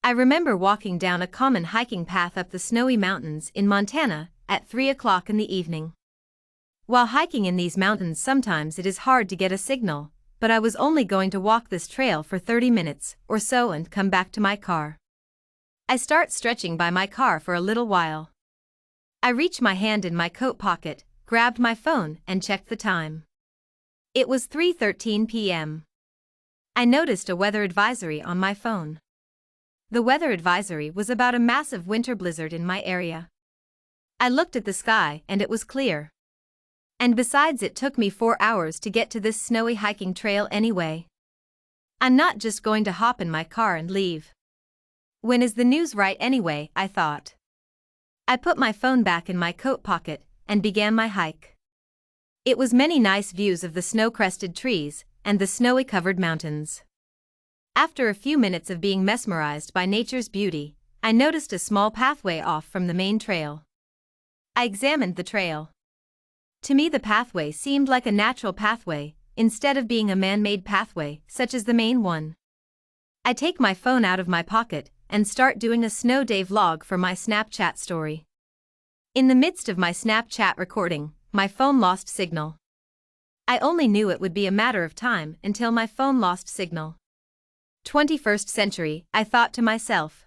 I remember walking down a common hiking path up the snowy mountains in Montana at 3 o'clock in the evening. While hiking in these mountains, sometimes it is hard to get a signal, but I was only going to walk this trail for 30 minutes or so and come back to my car. I start stretching by my car for a little while. I reach my hand in my coat pocket, grabbed my phone and checked the time. It was 3:13 p.m. I noticed a weather advisory on my phone. The weather advisory was about a massive winter blizzard in my area. I looked at the sky and it was clear. And besides, it took me 4 hours to get to this snowy hiking trail anyway. I'm not just going to hop in my car and leave. When is the news right anyway, I thought. I put my phone back in my coat pocket and began my hike. It was many nice views of the snow-crested trees and the snowy-covered mountains. After a few minutes of being mesmerized by nature's beauty, I noticed a small pathway off from the main trail. I examined the trail. To me, the pathway seemed like a natural pathway, instead of being a man-made pathway, such as the main one. I take my phone out of my pocket and start doing a snow day vlog for my Snapchat story. In the midst of my Snapchat recording, my phone lost signal. I only knew it would be a matter of time until my phone lost signal. 21st century, I thought to myself.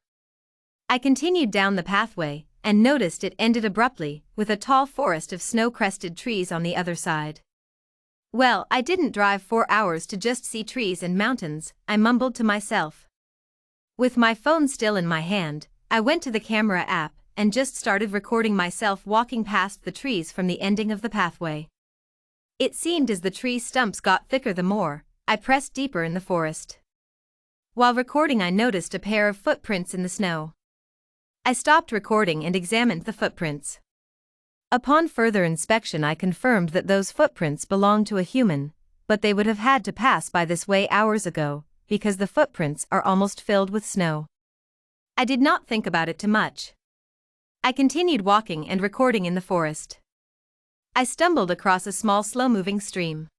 I continued down the pathway and noticed it ended abruptly with a tall forest of snow-crested trees on the other side. Well, I didn't drive 4 hours to just see trees and mountains, I mumbled to myself. With my phone still in my hand, I went to the camera app and just started recording myself walking past the trees from the ending of the pathway. It seemed as the tree stumps got thicker, the more I pressed deeper in the forest. While recording, I noticed a pair of footprints in the snow. I stopped recording and examined the footprints. Upon further inspection, I confirmed that those footprints belonged to a human, but they would have had to pass by this way hours ago, because the footprints are almost filled with snow. I did not think about it too much. I continued walking and recording in the forest. I stumbled across a small, slow-moving stream.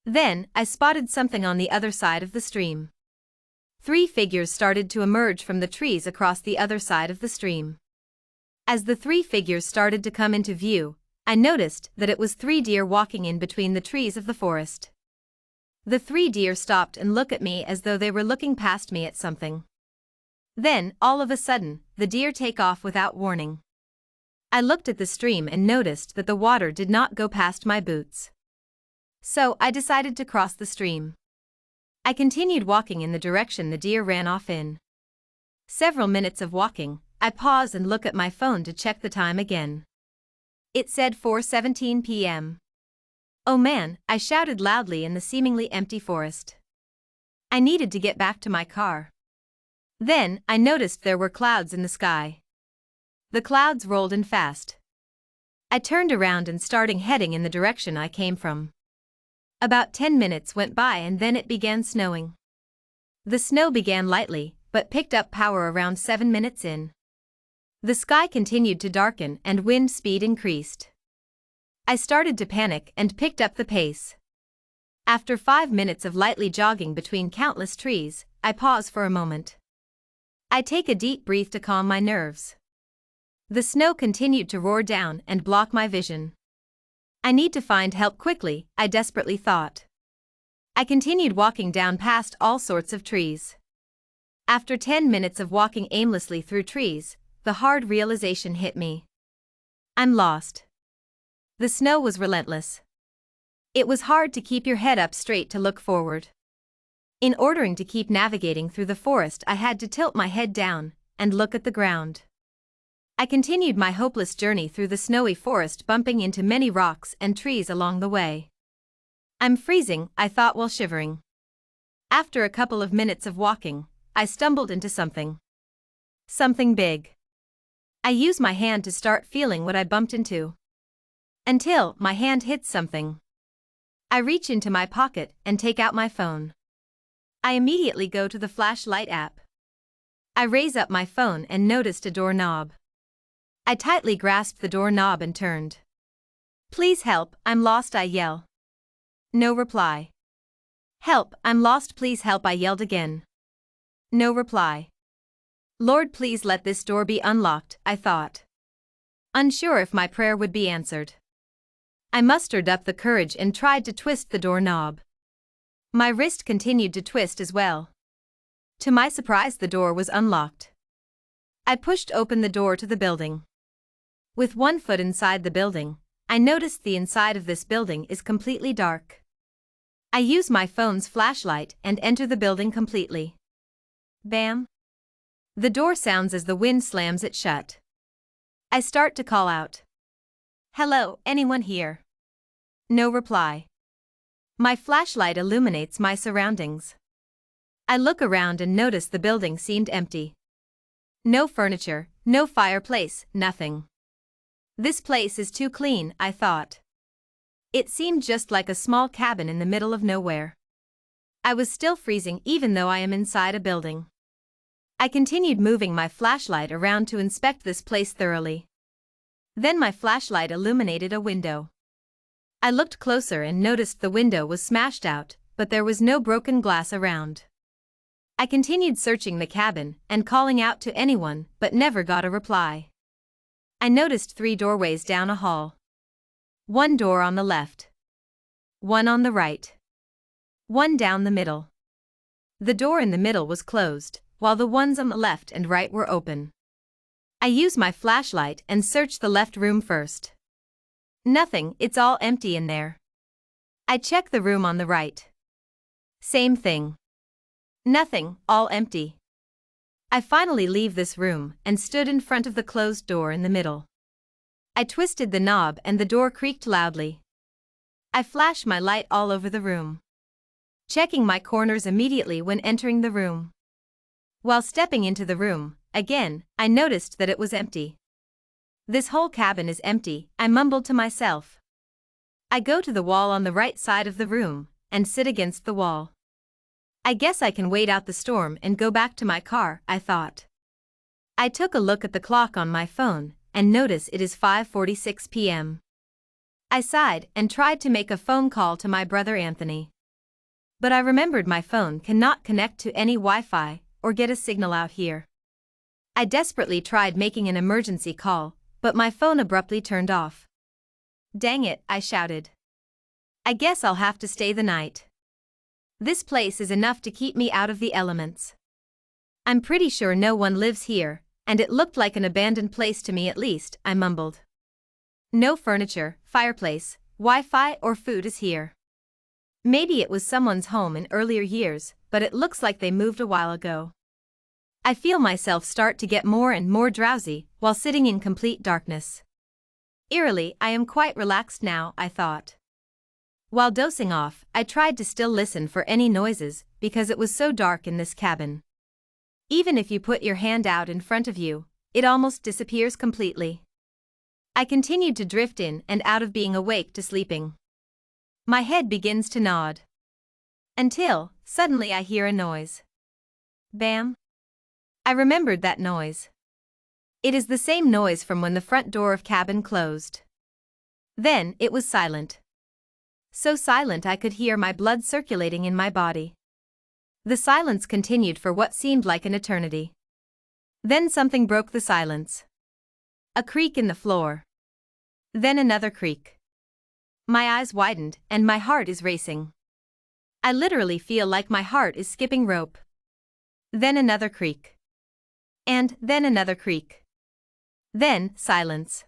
Then, I spotted something on the other side of the stream. 3 figures started to emerge from the trees across the other side of the stream. As the 3 figures started to come into view, I noticed that it was 3 deer walking in between the trees of the forest. The 3 deer stopped and looked at me as though they were looking past me at something. Then, all of a sudden, the deer take off without warning. I looked at the stream and noticed that the water did not go past my boots. So, I decided to cross the stream. I continued walking in the direction the deer ran off in. Several minutes of walking, I pause and look at my phone to check the time again. It said 4:17 p.m. Oh man, I shouted loudly in the seemingly empty forest. I needed to get back to my car. Then, I noticed there were clouds in the sky. The clouds rolled in fast. I turned around and started heading in the direction I came from. About 10 minutes went by and then it began snowing. The snow began lightly, but picked up power around 7 minutes in. The sky continued to darken and wind speed increased. I started to panic and picked up the pace. After 5 minutes of lightly jogging between countless trees, I pause for a moment. I take a deep breath to calm my nerves. The snow continued to roar down and block my vision. I need to find help quickly, I desperately thought. I continued walking down past all sorts of trees. After 10 minutes of walking aimlessly through trees, the hard realization hit me. I'm lost. The snow was relentless. It was hard to keep your head up straight to look forward. In order to keep navigating through the forest, I had to tilt my head down and look at the ground. I continued my hopeless journey through the snowy forest, bumping into many rocks and trees along the way. I'm freezing, I thought while shivering. After a couple of minutes of walking, I stumbled into something. Something big. I used my hand to start feeling what I bumped into. Until my hand hits something. I reach into my pocket and take out my phone. I immediately go to the flashlight app. I raise up my phone and noticed a doorknob. I tightly grasped the doorknob and turned. Please help, I'm lost, I yell. No reply. Help, I'm lost, please help, I yelled again. No reply. Lord, please let this door be unlocked, I thought. Unsure if my prayer would be answered. I mustered up the courage and tried to twist the door knob. My wrist continued to twist as well. To my surprise, the door was unlocked. I pushed open the door to the building. With one foot inside the building, I noticed the inside of this building is completely dark. I use my phone's flashlight and enter the building completely. Bam! The door sounds as the wind slams it shut. I start to call out. Hello, anyone here? No reply. My flashlight illuminates my surroundings. I look around and notice the building seemed empty. No furniture, no fireplace, nothing. This place is too clean, I thought. It seemed just like a small cabin in the middle of nowhere. I was still freezing even though I am inside a building. I continued moving my flashlight around to inspect this place thoroughly. Then my flashlight illuminated a window. I looked closer and noticed the window was smashed out, but there was no broken glass around. I continued searching the cabin and calling out to anyone, but never got a reply. I noticed 3 doorways down a hall. One door on the left. One on the right. One down the middle. The door in the middle was closed, while the ones on the left and right were open. I used my flashlight and searched the left room first. Nothing, it's all empty in there. I checked the room on the right. Same thing. Nothing, all empty. I finally leave this room and stood in front of the closed door in the middle. I twisted the knob and the door creaked loudly. I flashed my light all over the room, checking my corners immediately when entering the room. While stepping into the room, again, I noticed that it was empty. This whole cabin is empty, I mumbled to myself. I go to the wall on the right side of the room and sit against the wall. I guess I can wait out the storm and go back to my car, I thought. I took a look at the clock on my phone and notice it is 5:46 p.m. I sighed and tried to make a phone call to my brother Anthony. But I remembered my phone cannot connect to any Wi-Fi or get a signal out here. I desperately tried making an emergency call, but my phone abruptly turned off. Dang it, I shouted. I guess I'll have to stay the night. This place is enough to keep me out of the elements. I'm pretty sure no one lives here, and it looked like an abandoned place to me at least, I mumbled. No furniture, fireplace, Wi-Fi or food is here. Maybe it was someone's home in earlier years, but it looks like they moved a while ago. I feel myself start to get more and more drowsy while sitting in complete darkness. Eerily, I am quite relaxed now, I thought. While dozing off, I tried to still listen for any noises because it was so dark in this cabin. Even if you put your hand out in front of you, it almost disappears completely. I continued to drift in and out of being awake to sleeping. My head begins to nod. Until, suddenly I hear a noise. Bam! I remembered that noise. It is the same noise from when the front door of cabin closed. Then, it was silent. So silent I could hear my blood circulating in my body. The silence continued for what seemed like an eternity. Then something broke the silence. A creak in the floor. Then another creak. My eyes widened and my heart is racing. I literally feel like my heart is skipping rope. Then another creak. And then another creak. Then, silence.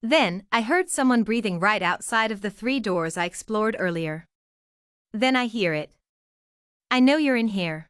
Then, I heard someone breathing right outside of the 3 doors I explored earlier. Then I hear it. I know you're in here.